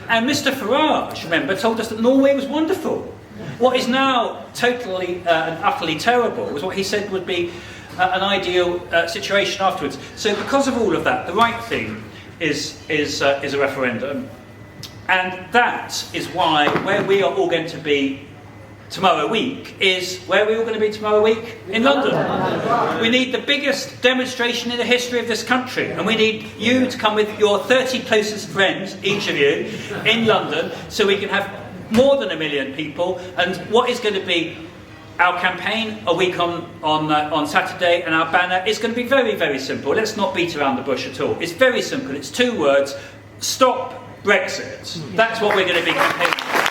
And Mr Farage, remember, told us that Norway was wonderful. What is now totally and utterly terrible was what he said would be an ideal situation afterwards. So because of all of that, the right thing is a referendum. And that is why where we are all going to be tomorrow week is where are we all going to be tomorrow week? In London. We need the biggest demonstration in the history of this country, and we need you to come with your 30 closest friends, each of you, in London, so we can have more than 1 million people. And what is going to be our campaign a week on Saturday, and our banner is going to be very, very simple. Let's not beat around the bush at all. It's very simple. It's 2 words: stop Brexit. That's what we're going to be campaigning for.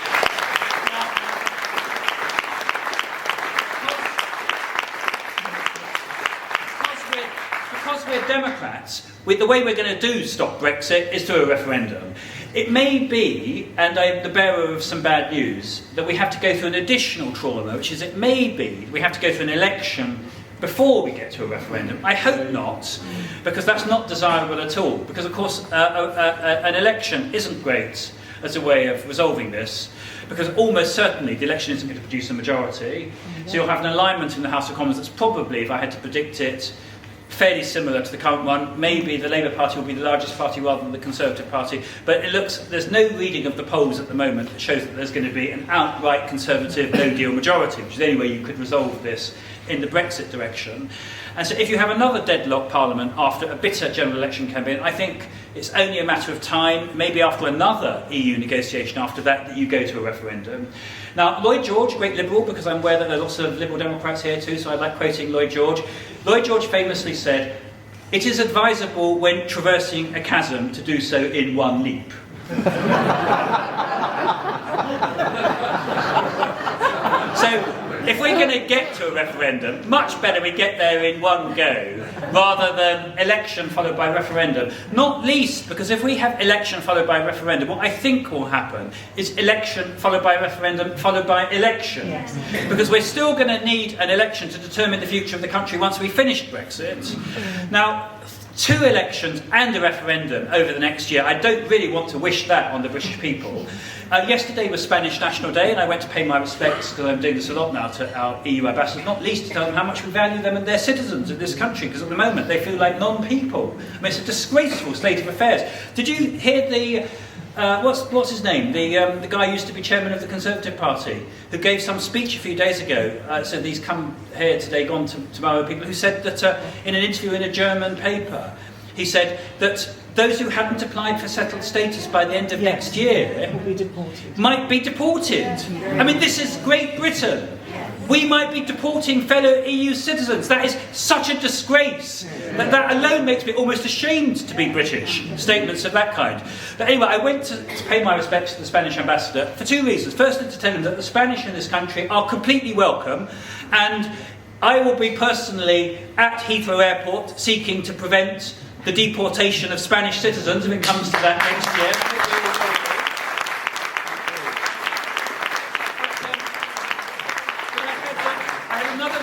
Because we're Democrats, the way we're going to do stop Brexit is through a referendum. It may be, and I'm the bearer of some bad news, that we have to go through an additional trauma, which is it may be we have to go through an election before we get to a referendum. I hope not, because that's not desirable at all. Because, of course, an election isn't great as a way of resolving this, because almost certainly the election isn't going to produce a majority. So you'll have an alignment in the House of Commons that's probably, if I had to predict it, fairly similar to the current one. Maybe the Labour Party will be the largest party rather than the Conservative Party, but it looks, there's no reading of the polls at the moment that shows that there's going to be an outright Conservative no-deal majority, which is the only way you could resolve this in the Brexit direction. And so if you have another deadlock Parliament after a bitter general election campaign, I think it's only a matter of time, maybe after another EU negotiation after that, that you go to a referendum. Now, Lloyd George, great Liberal, because I'm aware that there are lots of Liberal Democrats here too, so I like quoting Lloyd George. Lloyd George famously said, "It is advisable when traversing a chasm to do so in one leap." So, if we're going to get to a referendum, much better we get there in one go, rather than election followed by referendum. Not least because if we have election followed by referendum, what I think will happen is election followed by referendum followed by election. Yes. Because we're still going to need an election to determine the future of the country once we finish Brexit. Now, 2 elections and a referendum over the next year, I don't really want to wish that on the British people. Yesterday was Spanish National Day, and I went to pay my respects, because I'm doing this a lot now, to our EU ambassadors, not least to tell them how much we value them and their citizens in this country, because at the moment they feel like non-people. I mean, it's a disgraceful state of affairs. Did you hear the... what's his name? The guy who used to be chairman of the Conservative Party, who gave some speech a few days ago, said he's come here today, gone tomorrow, people who said that in an interview in a German paper, he said that those who hadn't applied for settled status by the end of next year might be deported. I mean, this is Great Britain. We might be deporting fellow EU citizens. That is such a disgrace. That alone makes me almost ashamed to be British, statements of that kind. But anyway, I went to pay my respects to the Spanish ambassador for 2 reasons. Firstly, to tell him that the Spanish in this country are completely welcome, and I will be personally at Heathrow Airport seeking to prevent the deportation of Spanish citizens if it comes to that next year.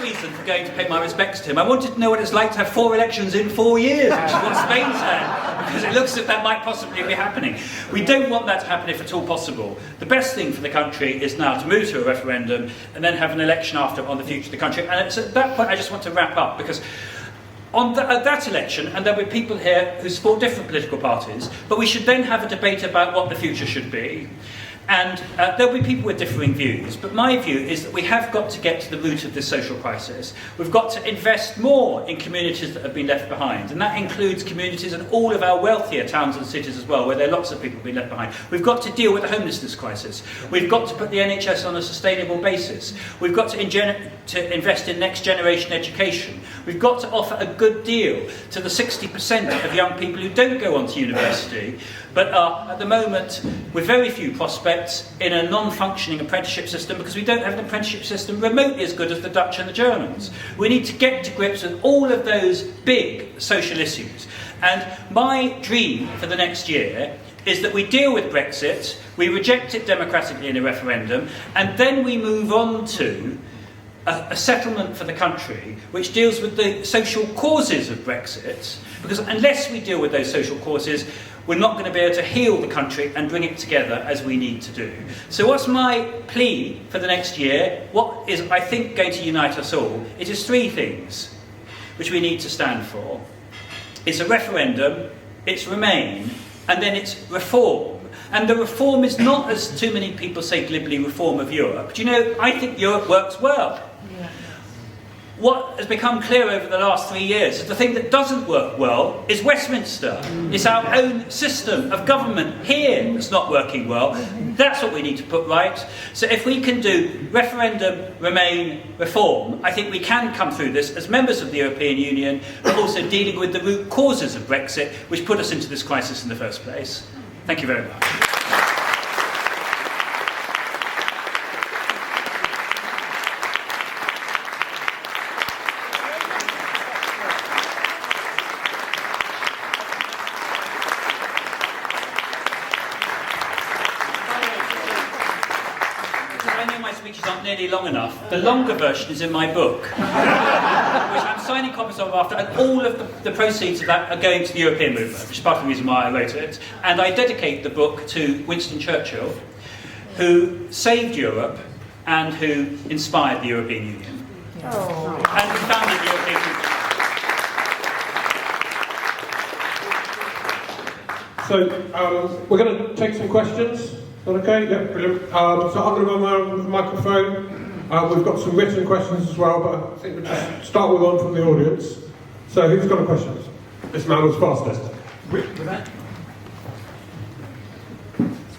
Reason for going to pay my respects to him. I wanted to know what it's like to have 4 elections in 4 years, which is what Spain's had, because it looks as if that might possibly be happening. We don't want that to happen if at all possible. The best thing for the country is now to move to a referendum and then have an election after on the future of the country. And it's at that point I just want to wrap up, because at that election, and there'll be people here who support different political parties, but we should then have a debate about what the future should be. And there'll be people with differing views, but my view is that we have got to get to the root of this social crisis. We've got to invest more in communities that have been left behind, and that includes communities in all of our wealthier towns and cities as well, where there are lots of people being left behind. We've got to deal with the homelessness crisis. We've got to put the NHS on a sustainable basis. We've got to invest in next generation education. We've got to offer a good deal to the 60% of young people who don't go on to university, but are at the moment with very few prospects in a non-functioning apprenticeship system, because we don't have an apprenticeship system remotely as good as the Dutch and the Germans. We need to get to grips with all of those big social issues. And my dream for the next year is that we deal with Brexit, we reject it democratically in a referendum, and then we move on to a settlement for the country which deals with the social causes of Brexit, because unless we deal with those social causes, we're not going to be able to heal the country and bring it together as we need to do. So what's my plea for the next year? What is, I think, going to unite us all? It is three things which we need to stand for. It's a referendum, it's Remain, and then it's reform. And the reform is not, as too many people say glibly, reform of Europe. Do you know, I think Europe works well. What has become clear over the last 3 years is the thing that doesn't work well is Westminster. It's our own system of government here that's not working well. That's what we need to put right. So if we can do referendum, Remain, reform, I think we can come through this as members of the European Union, but also dealing with the root causes of Brexit, which put us into this crisis in the first place. Thank you very much. Nearly long enough. The longer version is in my book, which I'm signing copies of after, and all of the proceeds of that are going to the European movement, which is part of the reason why I wrote it. And I dedicate the book to Winston Churchill, who saved Europe and who inspired the European Union. Oh. And who founded the European Union. So we're going to take some questions. Okay, yeah, brilliant. So I'm going to run around with the microphone. We've got some written questions as well, but I think we'll just start with one from the audience. So who's got a question? This man was fastest. With that,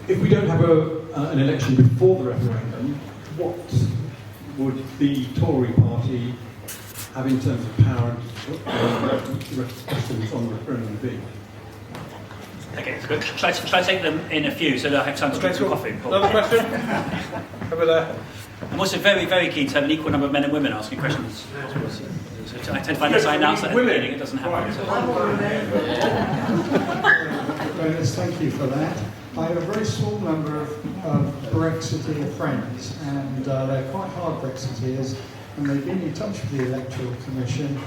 if we don't have an election before the referendum, what would the Tory party have in terms of power and questions on the referendum be? Okay, that's good. Shall I take them in a few so that I have time to drink some coffee? Another question? Over there. I'm also very, very keen to have an equal number of men and women asking questions. So I tend to find as I announce that at the beginning, it doesn't happen. Dennis, thank you for that. I have a very small number of Brexiteer friends, and they're quite hard Brexiteers, and they've been in touch with the Electoral Commission,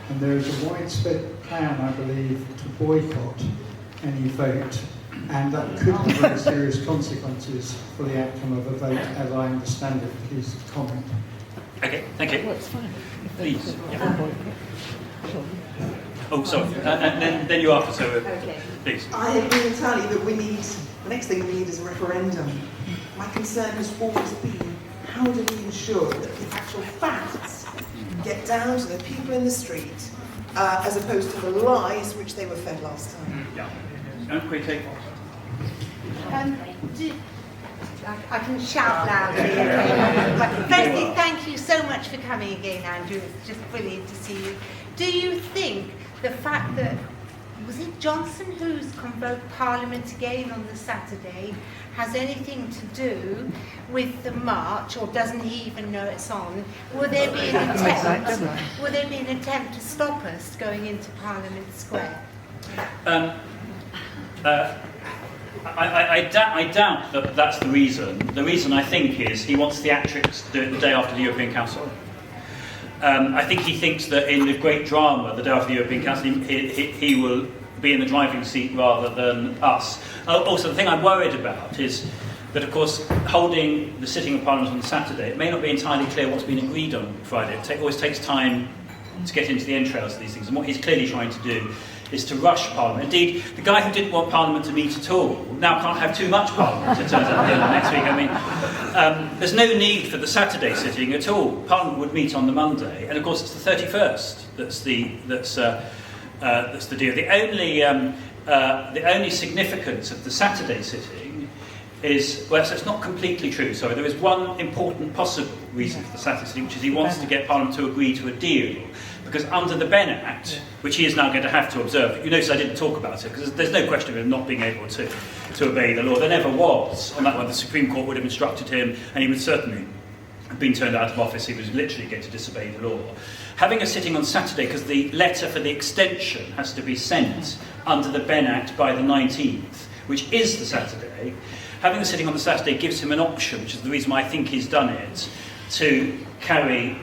and there is a widespread plan, I believe, to boycott any vote, and that could have very serious consequences for the outcome of a vote, as I understand it. Please comment. Okay, thank you. Please. Yeah. Oh, sorry. And then you after, so okay. Please. I agree entirely that the next thing we need is a referendum. My concern has always been, how do we ensure that the actual facts get down to the people in the street, as opposed to the lies which they were fed last time? Yeah. Quickly. I can shout loudly. Okay. But firstly, thank you so much for coming again, Andrew. It's just brilliant to see you. Do you think the fact that, was it Johnson who's convoked Parliament again on the Saturday, has anything to do with the march, or doesn't he even know it's on? Will there be an attempt? Will there be an attempt to stop us going into Parliament Square? I doubt that that's the reason. The reason, I think, is he wants theatrics to do it the day after the European Council. I think he thinks that in the great drama, the day after the European Council, he will be in the driving seat rather than us. Also, the thing I'm worried about is that, of course, holding the sitting of Parliament on Saturday, it may not be entirely clear what's been agreed on Friday. It always takes time to get into the entrails of these things, and what he's clearly trying to do is to rush Parliament. Indeed, the guy who didn't want Parliament to meet at all now can't have too much Parliament, it turns out, at the end of next week. I mean, there's no need for the Saturday sitting at all. Parliament would meet on the Monday, and of course it's the 31st that's the deal. The only significance of the Saturday sitting is, well, so it's not completely true, sorry. There is one important possible reason for the Saturday sitting, which is he wants to get Parliament to agree to a deal. Because under the Benn Act, which he is now going to have to observe, you notice I didn't talk about it, because there's no question of him not being able to obey the law. There never was. On that one, the Supreme Court would have instructed him, and he would certainly have been turned out of office. He was literally going to disobey the law. Having a sitting on Saturday, because the letter for the extension has to be sent under the Benn Act by the 19th, which is the Saturday, having the sitting on the Saturday gives him an option, which is the reason why I think he's done it, to carry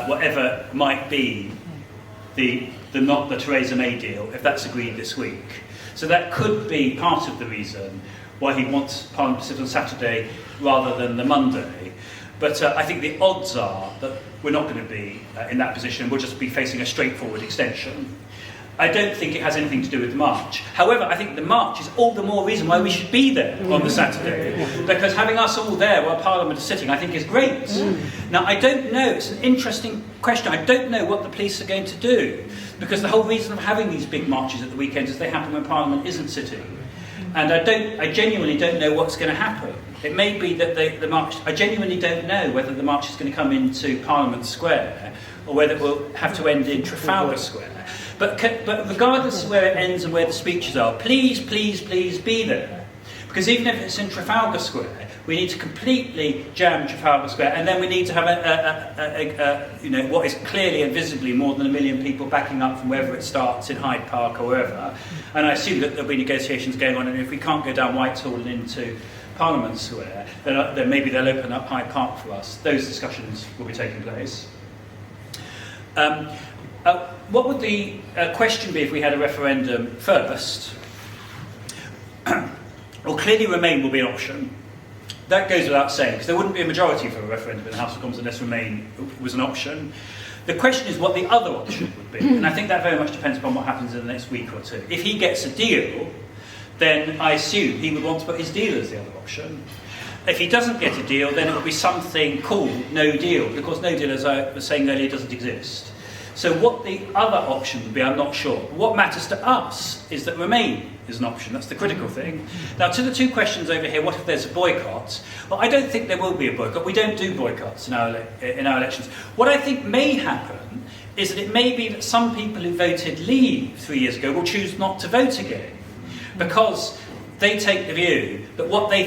whatever might be the Theresa May deal, if that's agreed this week. So that could be part of the reason why he wants Parliament to sit on Saturday rather than the Monday. But I think the odds are that we're not going to be in that position. We'll just be facing a straightforward extension. I don't think it has anything to do with the march. However, I think the march is all the more reason why we should be there on the Saturday, because having us all there while Parliament is sitting, I think, is great. Now, I don't know, it's an interesting question. I don't know what the police are going to do, because the whole reason of having these big marches at the weekends is they happen when Parliament isn't sitting. And I genuinely don't know what's going to happen. It may be that the march, I genuinely don't know whether the march is going to come into Parliament Square or whether it will have to end in Trafalgar Square. But regardless of where it ends and where the speeches are, please, please, please be there. Because even if it's in Trafalgar Square, we need to completely jam Trafalgar Square, and then we need to have what is clearly and visibly more than 1 million people backing up from wherever it starts in Hyde Park or wherever. And I assume that there'll be negotiations going on, and if we can't go down Whitehall and into Parliament Square, then maybe they'll open up Hyde Park for us. Those discussions will be taking place. What would the question be if we had a referendum first? Well, clearly Remain will be an option. That goes without saying, because there wouldn't be a majority for a referendum in the House of Commons unless Remain was an option. The question is what the other option would be, and I think that very much depends upon what happens in the next week or two. If he gets a deal, then I assume he would want to put his deal as the other option. If he doesn't get a deal, then it will be something called no deal, because no deal, as I was saying earlier, doesn't exist. So what the other option would be, I'm not sure. What matters to us is that Remain is an option. That's the critical thing. Now, to the two questions over here, what if there's a boycott? Well, I don't think there will be a boycott. We don't do boycotts in our elections. What I think may happen is that it may be that some people who voted Leave 3 years ago will choose not to vote again, because they take the view that what they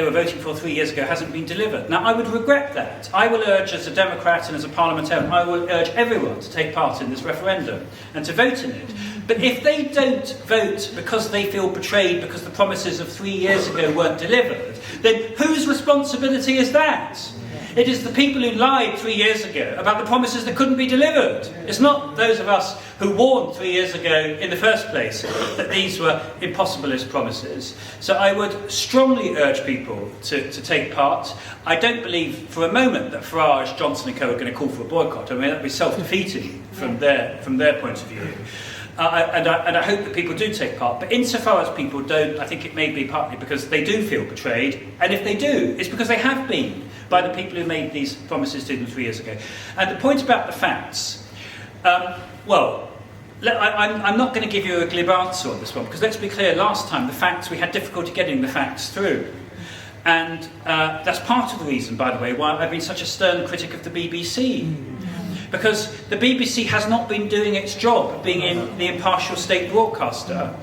were voting for 3 years ago hasn't been delivered. Now, I would regret that. I will urge, as a Democrat and as a parliamentarian, I will urge everyone to take part in this referendum and to vote in it. But if they don't vote because they feel betrayed because the promises of 3 years ago weren't delivered, then whose responsibility is that? It is the people who lied 3 years ago about the promises that couldn't be delivered. It's not those of us who warned 3 years ago in the first place that these were impossibilist promises. So I would strongly urge people to take part. I don't believe for a moment that Farage, Johnson and co are going to call for a boycott. I mean, that would be self-defeating from their point of view. And I hope that people do take part. But insofar as people don't, I think it may be partly because they do feel betrayed. And if they do, it's because they have been by the people who made these promises to them 3 years ago. And the point about the facts, I'm not going to give you a glib answer on this one, because let's be clear, last time the facts, we had difficulty getting the facts through. And that's part of the reason, by the way, why I've been such a stern critic of the BBC. Because the BBC has not been doing its job of being the impartial state broadcaster.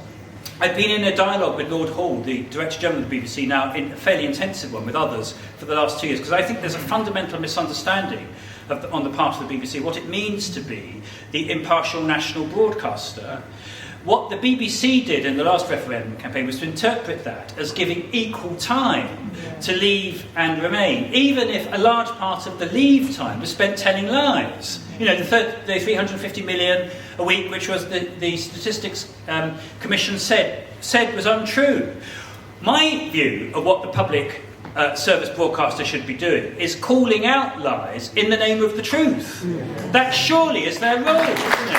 I've been in a dialogue with Lord Hall, the Director General of the BBC, now in a fairly intensive one with others for the last 2 years, because I think there's a fundamental misunderstanding on the part of the BBC what it means to be the impartial national broadcaster. What the BBC did in the last referendum campaign was to interpret that as giving equal time to Leave and Remain, even if a large part of the Leave time was spent telling lies. You know, the 350 million a week, which was the Statistics Commission said was untrue. My view of what the public service broadcaster should be doing is calling out lies in the name of the truth. That surely is their role, isn't it?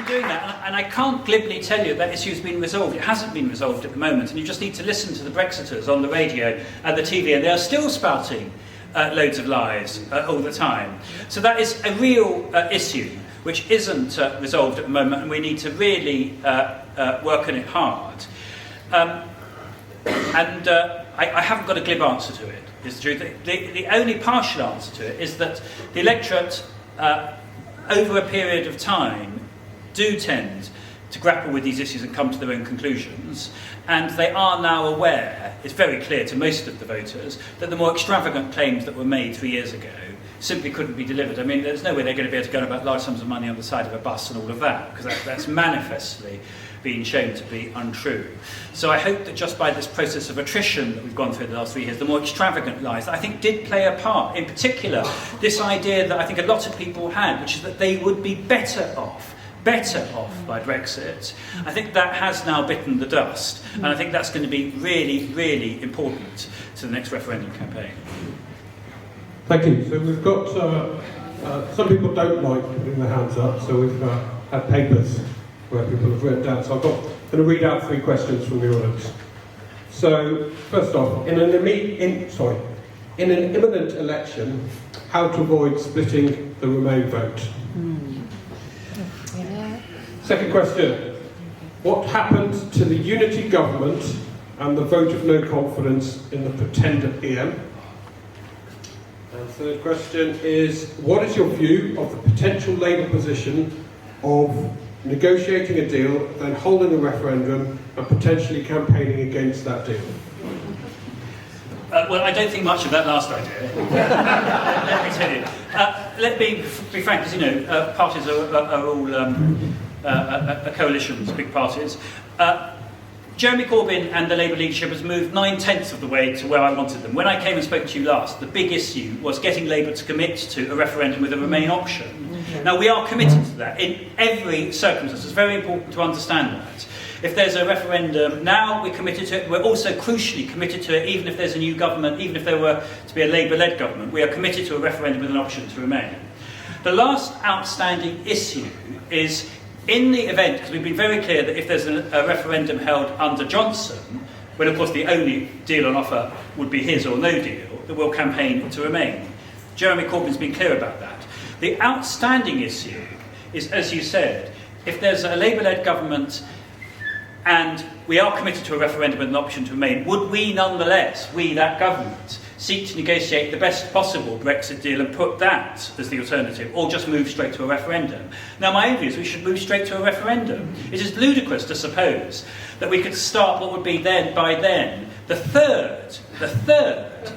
Doing that, and I can't glibly tell you that issue has been resolved. It hasn't been resolved at the moment, and you just need to listen to the Brexiters on the radio and the TV, and they are still spouting loads of lies all the time. So that is a real issue which isn't resolved at the moment, and we need to really work on it hard. I haven't got a glib answer to it, is the truth. The only partial answer to it is that the electorate, over a period of time, do tend to grapple with these issues and come to their own conclusions, and they are now aware, it's very clear to most of the voters, that the more extravagant claims that were made 3 years ago simply couldn't be delivered. I mean, there's no way they're going to be able to go about large sums of money on the side of a bus and all of that, because that's manifestly been shown to be untrue. So I hope that just by this process of attrition that we've gone through the last 3 years, the more extravagant lies that I think did play a part. In particular, this idea that I think a lot of people had, which is that they would be better off by Brexit. I think that has now bitten the dust, and I think that's going to be really, really important to the next referendum campaign. Thank you. So we've got, some people don't like putting their hands up, so we've had papers where people have written down. So I'm going to read out 3 questions from the audience. So, first off, in an imminent election, how to avoid splitting the Remain vote? Second question, what happened to the unity government and the vote of no confidence in the pretender PM? And third question is, what is your view of the potential Labour position of negotiating a deal, then holding a referendum and potentially campaigning against that deal? Well, I don't think much of that last idea. Let me tell you. Let me be frank, because, you know, parties are all coalitions, big parties. Jeremy Corbyn and the Labour leadership has moved 9/10 of the way to where I wanted them. When I came and spoke to you last, the big issue was getting Labour to commit to a referendum with a Remain option. Now, we are committed to that in every circumstance. It's very important to understand that. If there's a referendum now, we're committed to it. We're also crucially committed to it, even if there's a new government, even if there were to be a Labour-led government, we are committed to a referendum with an option to remain. The last outstanding issue is, in the event, because we've been very clear that if there's a referendum held under Johnson, when of course the only deal on offer would be his or no deal, that we'll campaign to remain. Jeremy Corbyn's been clear about that. The outstanding issue is, as you said, if there's a Labour-led government and we are committed to a referendum with an option to remain, would we nonetheless, we, that government, seek to negotiate the best possible Brexit deal and put that as the alternative, or just move straight to a referendum? Now, my own view is we should move straight to a referendum. It is ludicrous to suppose that we could start what would be then, by then, the third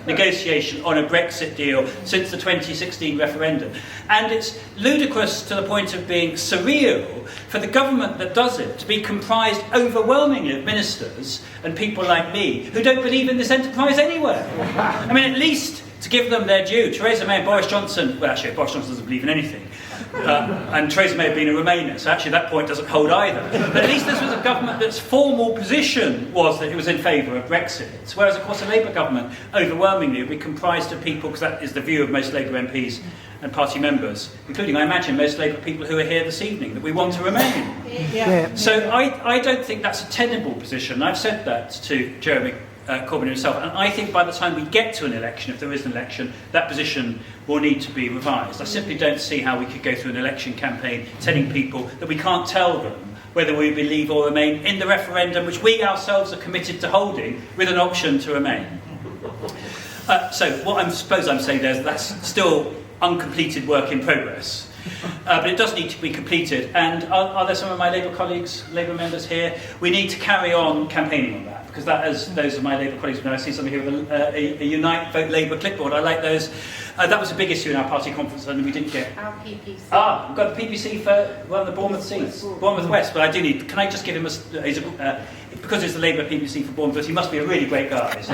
negotiation on a Brexit deal since the 2016 referendum. And it's ludicrous to the point of being surreal for the government that does it to be comprised overwhelmingly of ministers and people like me who don't believe in this enterprise anyway. I mean, at least, to give them their due, Theresa May and Boris Johnson, well, actually, Boris Johnson doesn't believe in anything. And Theresa May had been a Remainer, so actually that point doesn't hold either. But at least this was a government that's formal position was that it was in favour of Brexit. Whereas, of course, a Labour government overwhelmingly would be comprised of people, because that is the view of most Labour MPs and party members, including, I imagine, most Labour people who are here this evening, that we want to remain. So I don't think that's a tenable position. I've said that to Jeremy Corbyn himself, and I think by the time we get to an election, if there is an election, that position will need to be revised. I simply don't see how we could go through an election campaign telling people that we can't tell them whether we believe or remain in the referendum, which we ourselves are committed to holding, with an option to remain. So what I suppose I'm saying there is that's still uncompleted work in progress. But it does need to be completed. And are there some of my Labour colleagues, Labour members here? We need to carry on campaigning on that, because that, as those of my Labour colleagues know, I see somebody here with a Unite Vote Labour clipboard. I like those. That was a big issue in our party conference, and we didn't get... Our PPC. We've got the PPC for one of the Bournemouth seats, Bournemouth West. But I do need... Can I just give him because it's the Labour PPC for Bournemouth, he must be a really great guy. So,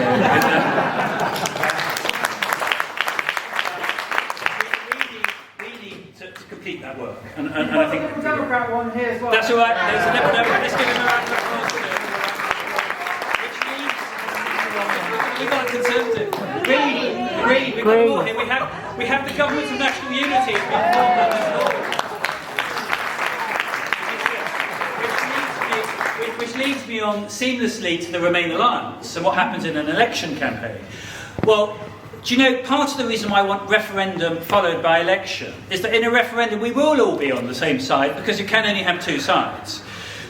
complete that work, and I think the Democrat one here as well. That's all right. There's a Liberal Democrat. Let's give him a round of applause. Which means we've got a Conservative. Green. We've got more here. We have the Government of National Unity. Which leads me on seamlessly to the Remain Alliance and what happens in an election campaign. Well, do you know, part of the reason why I want referendum followed by election is that in a referendum we will all be on the same side, because you can only have two sides.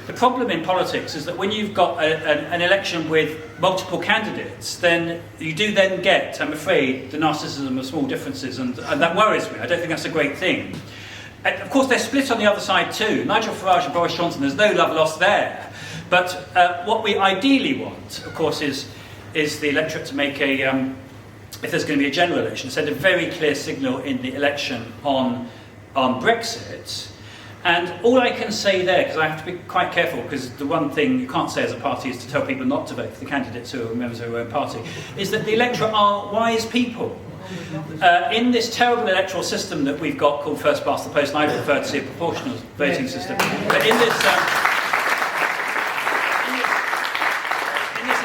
The problem in politics is that when you've got an election with multiple candidates, then you do then get, I'm afraid, the narcissism of small differences, and that worries me. I don't think that's a great thing. And of course, they're split on the other side too. Nigel Farage and Boris Johnson, there's no love lost there. But what we ideally want, of course, is the electorate to make a if there's going to be a general election, send a very clear signal in the election on Brexit. And all I can say there, because I have to be quite careful, because the one thing you can't say as a party is to tell people not to vote for the candidates who are members of their own party, is that the electorate are wise people. In this terrible electoral system that we've got called first past the post, and I prefer to see a proportional voting system, but in this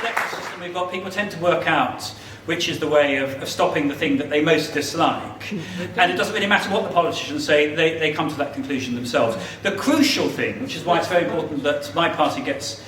electoral system we've got, people tend to work out which is the way of stopping the thing that they most dislike. And it doesn't really matter what the politicians say, they come to that conclusion themselves. The crucial thing, which is why it's very important that my party is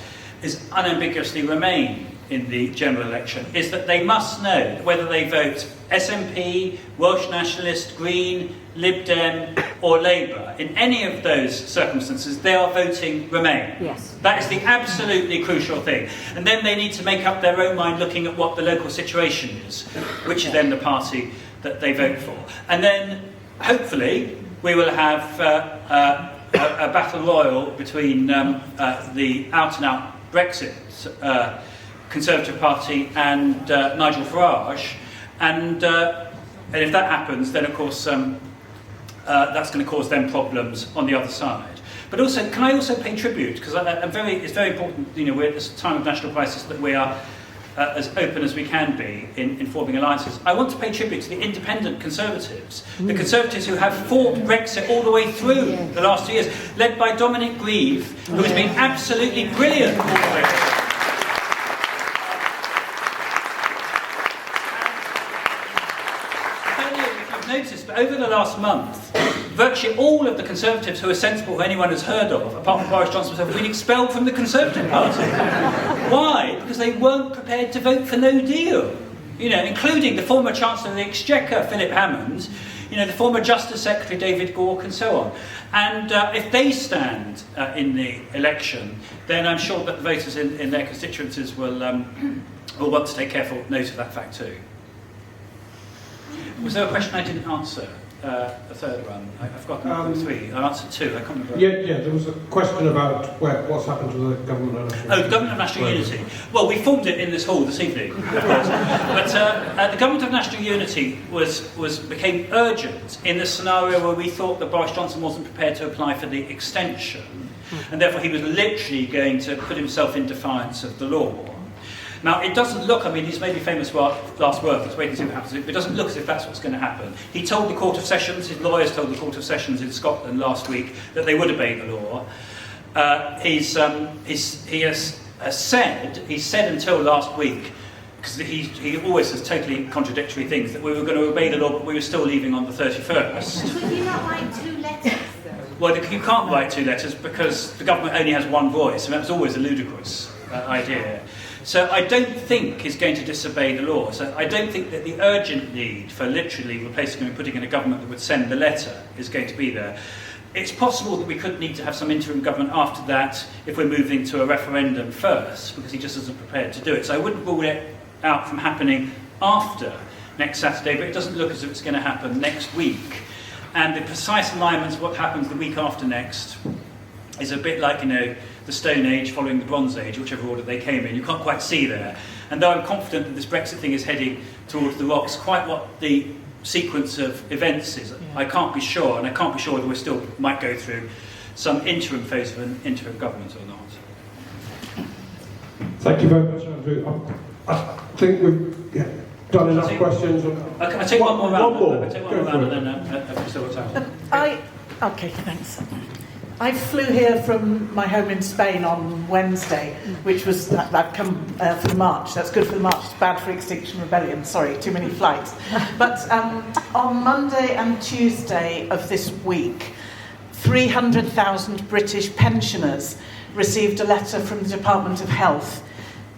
unambiguously Remain in the general election, is that they must know that whether they vote SNP, Welsh Nationalist, Green, Lib Dem or Labour, in any of those circumstances, they are voting Remain. Yes. That is the absolutely crucial thing. And then they need to make up their own mind looking at what the local situation is, which is then the party that they vote for. And then, hopefully, we will have a battle royal between the out-and-out Brexit Conservative Party and Nigel Farage, and if that happens, then of course that's going to cause them problems on the other side. But also, can I also pay tribute, because it's very important, we're at this time of national crisis, that we are as open as we can be in forming alliances. I want to pay tribute to the independent Conservatives, the Conservatives who have fought Brexit all the way through the last 2 years, led by Dominic Grieve, who has been absolutely brilliant all the way through. Noticed, but over the last month, virtually all of the Conservatives who are sensible, who anyone has heard of, apart from Boris Johnson, have been expelled from the Conservative Party. Why? Because they weren't prepared to vote for no deal. Including the former Chancellor of the Exchequer, Philip Hammond, the former Justice Secretary, David Gauke, and so on. And if they stand in the election, then I'm sure that the voters in their constituencies will want to take careful note of that fact too. Was there a question I didn't answer? The third one? I've got three. I answered two. I can't remember. Yeah, there was a question about what's happened to the Government of National Unity. The Government of National Unity. Well, we formed it in this hall this evening, of course. But the Government of National Unity became urgent in the scenario where we thought that Boris Johnson wasn't prepared to apply for the extension, and therefore he was literally going to put himself in defiance of the law. Now, it doesn't look, he's made me famous for last words, let's wait and see what happens, but it doesn't look as if that's what's going to happen. He told the Court of Sessions, his lawyers told the Court of Sessions in Scotland last week that they would obey the law. He said until last week, because he always says totally contradictory things, that we were going to obey the law, but we were still leaving on the 31st. Could you not write 2 letters, though? Well, you can't write 2 letters because the government only has one voice, and that's always a ludicrous idea. So I don't think he's going to disobey the law. So I don't think that the urgent need for literally replacing him and putting in a government that would send the letter is going to be there. It's possible that we could need to have some interim government after that if we're moving to a referendum first, because he just isn't prepared to do it. So I wouldn't rule it out from happening after next Saturday, but it doesn't look as if it's going to happen next week. And the precise alignments of what happens the week after next is a bit like, the Stone Age following the Bronze Age, whichever order they came in. You can't quite see there. And though I'm confident that this Brexit thing is heading towards the rocks, quite what the sequence of events is, I can't be sure, and I can't be sure whether we still might go through some interim phase of an interim government or not. Thank you very much, Andrew. I think we've done enough questions. I take one more round. One more. I take one more round and then I've still got time. Okay, thanks. I flew here from my home in Spain on Wednesday, which was, I've come for the march. That's good for the march, it's bad for Extinction Rebellion. Sorry, too many flights. But on Monday and Tuesday of this week, 300,000 British pensioners received a letter from the Department of Health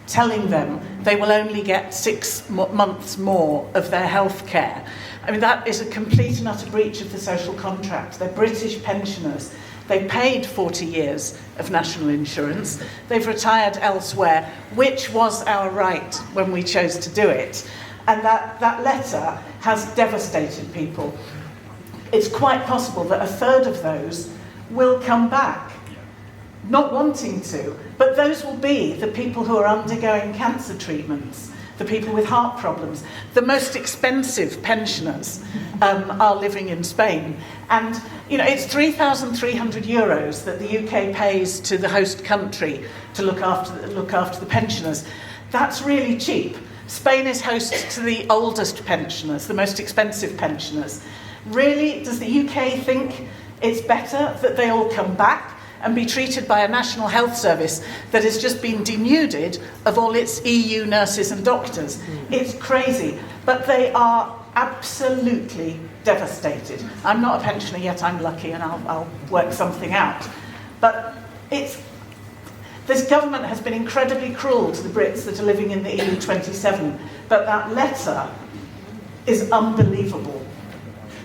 telling them they will only get 6 months more of their health care. That is a complete and utter breach of the social contract. They're British pensioners. They paid 40 years of national insurance. They've retired elsewhere, which was our right when we chose to do it. And that letter has devastated people. It's quite possible that a third of those will come back, not wanting to, but those will be the people who are undergoing cancer treatments the people with heart problems. The most expensive pensioners are living in Spain. And, you know, it's €3,300 that the UK pays to the host country to look after the pensioners. That's really cheap. Spain is host to the oldest pensioners, the most expensive pensioners. Really, does the UK think it's better that they all come back and be treated by a national health service that has just been denuded of all its EU nurses and doctors? It's crazy, but they are absolutely devastated. I'm not a pensioner yet, I'm lucky, and I'll work something out. But this government has been incredibly cruel to the Brits that are living in the EU 27, but that letter is unbelievable.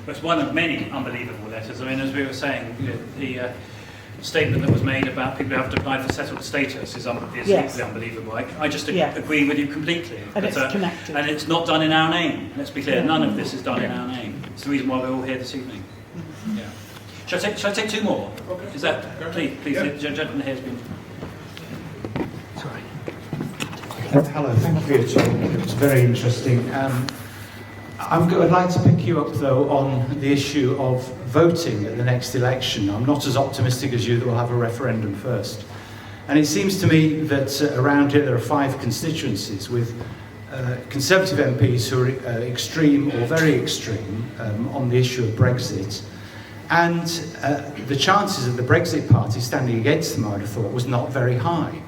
It's one of many unbelievable letters. I mean, as we were saying, you know, the statement that was made about people who have to apply for settled status is Yes. equally unbelievable. I just Yeah. agree with you completely. And it's connected. And it's not done in our name. Let's be clear, none of this is done in our name. It's the reason why we're all here this evening. Yeah. Shall I take two more? Okay. Is that please? Yeah. The gentleman here has been. Hello, thank you for your talk. It was very interesting. I'd like to pick you up, though, on the issue of voting at the next election. I'm not as optimistic as you that we'll have a referendum first. And it seems to me that around here there are 5 constituencies with Conservative MPs who are extreme or very extreme on the issue of Brexit. And the chances of the Brexit party standing against them, I would have thought, was not very high.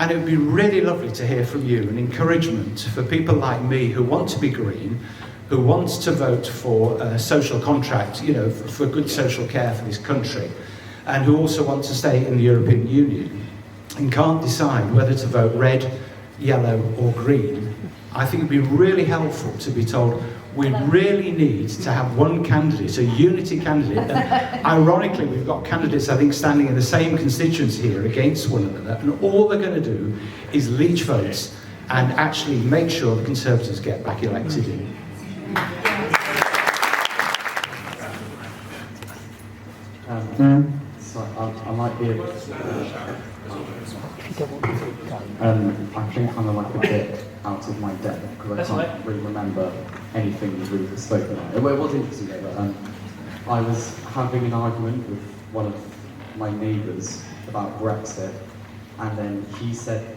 And it would be really lovely to hear from you an encouragement for people like me who want to be green, who want to vote for a social contract, you know, for good social care for this country, and who also want to stay in the European Union and can't decide whether to vote red, yellow or green. I think it would be really helpful to be told we really need to have one candidate, a unity candidate. And ironically, we've got candidates, I think, standing in the same constituency here against one another, and all they're going to do is leech votes and actually make sure the Conservatives get back elected in. So I might be able to... I think I'm like a bit out of my depth because I can't really remember anything we've really spoken about. It was interesting, but I was having an argument with one of my neighbours about Brexit, and then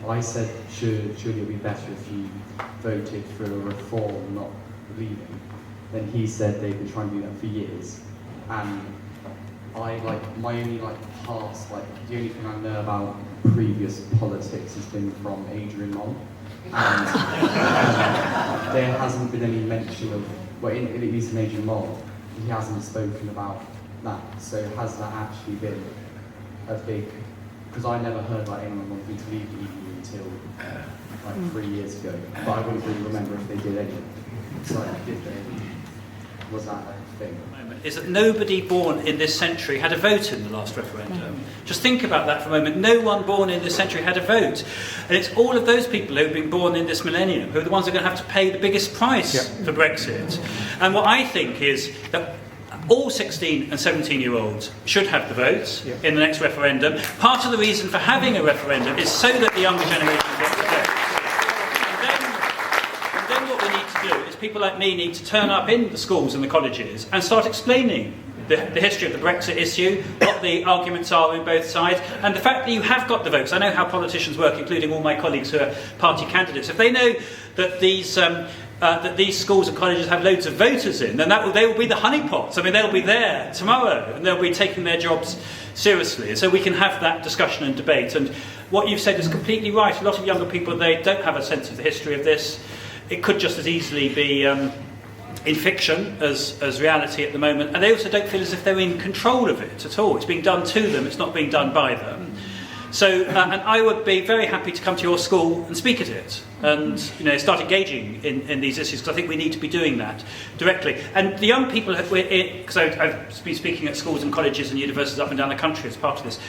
I said, surely it would be better if you voted for a reform, not leaving. Then he said they've been trying to do that for years, and my only past, the only thing I know about previous politics has been from Adrian Moll, and there hasn't been any mention of, well, at least in Adrian Moll, he hasn't spoken about that. So has that actually been a big? Because I never heard anyone wanting to leave the EU until 3 years ago, but I wouldn't really remember if they did anything. So did they? Was that a thing? Is that nobody born in this century had a vote in the last referendum. Just think about that for a moment. No one born in this century had a vote. And it's all of those people who have been born in this millennium who are the ones who are going to have to pay the biggest price for Brexit. And what I think is that all 16 and 17-year-olds should have the vote in the next referendum. Part of the reason for having a referendum is so that the younger generation gets the vote. And then what we need to do is people like me need to turn up in the schools and the colleges and start explaining the history of the Brexit issue, what the arguments are on both sides, and the fact that you have got the votes. I know how politicians work, including all my colleagues who are party candidates. If they know that these schools and colleges have loads of voters in, then they will be the honeypots. I mean, they'll be there tomorrow, and they'll be taking their jobs seriously. So we can have that discussion and debate. And what you've said is completely right. A lot of younger people, they don't have a sense of the history of this. It could just as easily be in fiction as reality at the moment, and they also don't feel as if they're in control of it at all. It's being done to them, it's not being done by them. So, and I would be very happy to come to your school and speak at it, and start engaging in these issues, because I think we need to be doing that directly. And the young people, because I've been speaking at schools and colleges and universities up and down the country as part of this,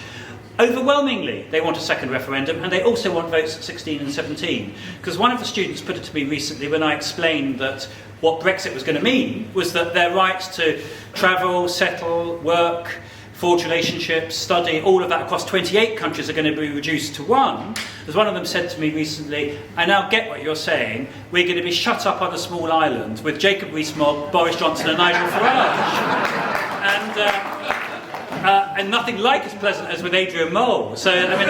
overwhelmingly they want a second referendum, and they also want votes at 16 and 17. Because one of the students put it to me recently when I explained that what Brexit was going to mean was that their right to travel, settle, work, forge relationships, study, all of that across 28 countries are going to be reduced to one. As one of them said to me recently, I now get what you're saying, we're going to be shut up on a small island with Jacob Rees-Mogg, Boris Johnson and Nigel Farage. And nothing like as pleasant as with Adrian Mole. So, I mean,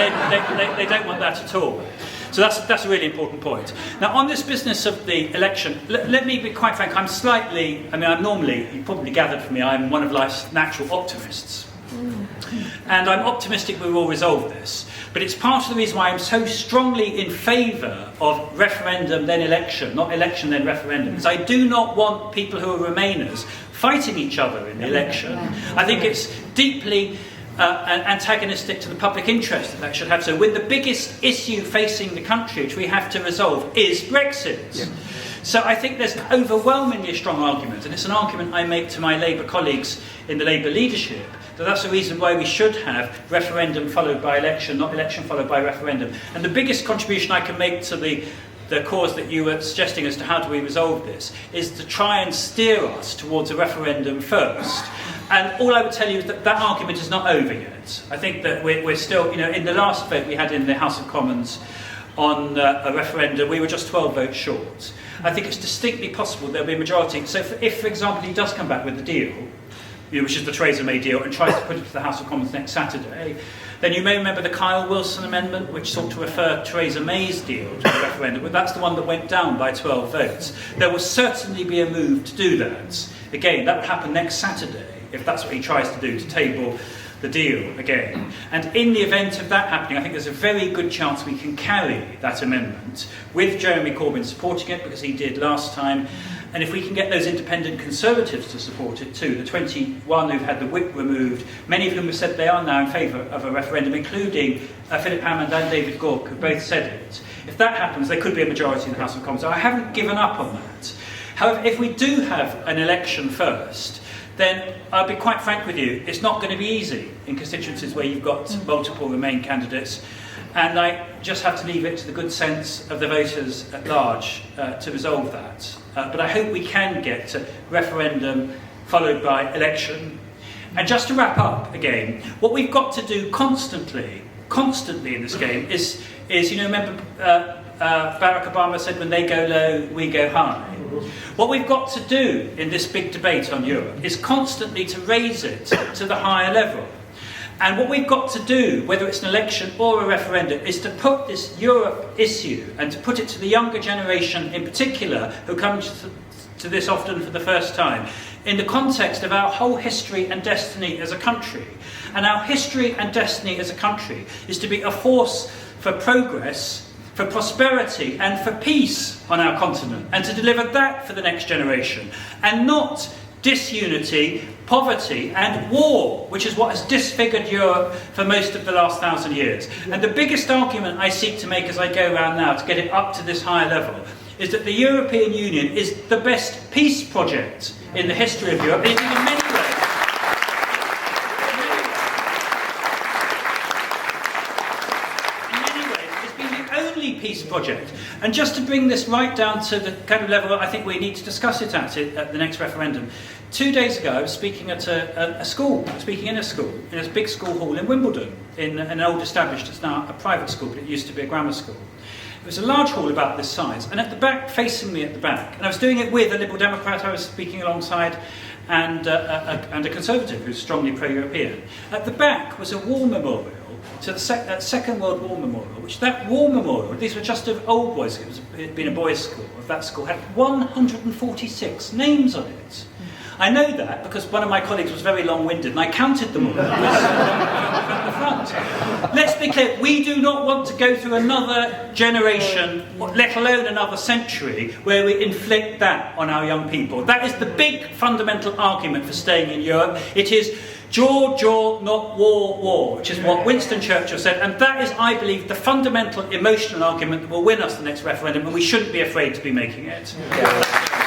they don't want that at all. So that's a really important point. Now, on this business of the election, let me be quite frank, I'm normally, you probably gathered from me, I'm one of life's natural optimists. And I'm optimistic we will resolve this. But it's part of the reason why I'm so strongly in favour of referendum then election, not election then referendum. Because I do not want people who are Remainers fighting each other in the election. I think it's deeply antagonistic to the public interest that should have. So when the biggest issue facing the country, which we have to resolve, is Brexit. Yeah. So I think there's an overwhelmingly strong argument, and it's an argument I make to my Labour colleagues in the Labour leadership, that that's the reason why we should have referendum followed by election, not election followed by referendum. And the biggest contribution I can make to the cause that you were suggesting as to how do we resolve this is to try and steer us towards a referendum first. And all I would tell you is that that argument is not over yet. I think that we're still, in the last vote we had in the House of Commons on a referendum, we were just 12 votes short. I think it's distinctly possible there'll be a majority. So if, for example, he does come back with the deal, which is the Theresa May deal, and tries to put it to the House of Commons next Saturday, then you may remember the Kyle Wilson amendment, which sought to refer Theresa May's deal to the referendum. But that's the one that went down by 12 votes. There will certainly be a move to do that. Again, that would happen next Saturday, if that's what he tries to do, to table the deal again. And in the event of that happening, I think there's a very good chance we can carry that amendment with Jeremy Corbyn supporting it, because he did last time. And if we can get those independent Conservatives to support it too, the 21 who've had the whip removed, many of whom have said they are now in favour of a referendum, including Philip Hammond and David Gork, who both said it. If that happens, there could be a majority in the House of Commons. So I haven't given up on that. However, if we do have an election first, then I'll be quite frank with you, it's not going to be easy in constituencies where you've got multiple Remain candidates. And I just have to leave it to the good sense of the voters at large to resolve that. But I hope we can get to referendum followed by election. And just to wrap up again, what we've got to do constantly in this game is remember Barack Obama said, when they go low, we go high. What we've got to do in this big debate on Europe is constantly to raise it to the higher level. And what we've got to do, whether it's an election or a referendum, is to put this Europe issue, and to put it to the younger generation in particular, who comes to this often for the first time, in the context of our whole history and destiny as a country. And our history and destiny as a country is to be a force for progress, for prosperity and for peace on our continent, and to deliver that for the next generation, and not disunity, poverty and war, which is what has disfigured Europe for most of the last 1,000 years. And the biggest argument I seek to make as I go around now to get it up to this higher level is that the European Union is the best peace project in the history of Europe. It is in many ways. Peace project. And just to bring this right down to the kind of level I think we need to discuss it at the next referendum. 2 days ago I was speaking at a school, in a big school hall in Wimbledon, in an old established, it's now a private school, but it used to be a grammar school. It was a large hall about this size, and at the back, facing me at the back, and I was doing it with a Liberal Democrat I was speaking alongside, and a Conservative who's strongly pro-European. At the back was a war memorial to the Second World War memorial, which that war memorial, these were just of old boys, it had been a boys' school, of that school, had 146 names on it. I know that because one of my colleagues was very long-winded and I counted them all from the front. Let's be clear, we do not want to go through another generation, let alone another century, where we inflict that on our young people. That is the big fundamental argument for staying in Europe. It is jaw, jaw, not war, war, which is what Winston Churchill said, and that is, I believe, the fundamental emotional argument that will win us the next referendum, and we shouldn't be afraid to be making it. Yeah.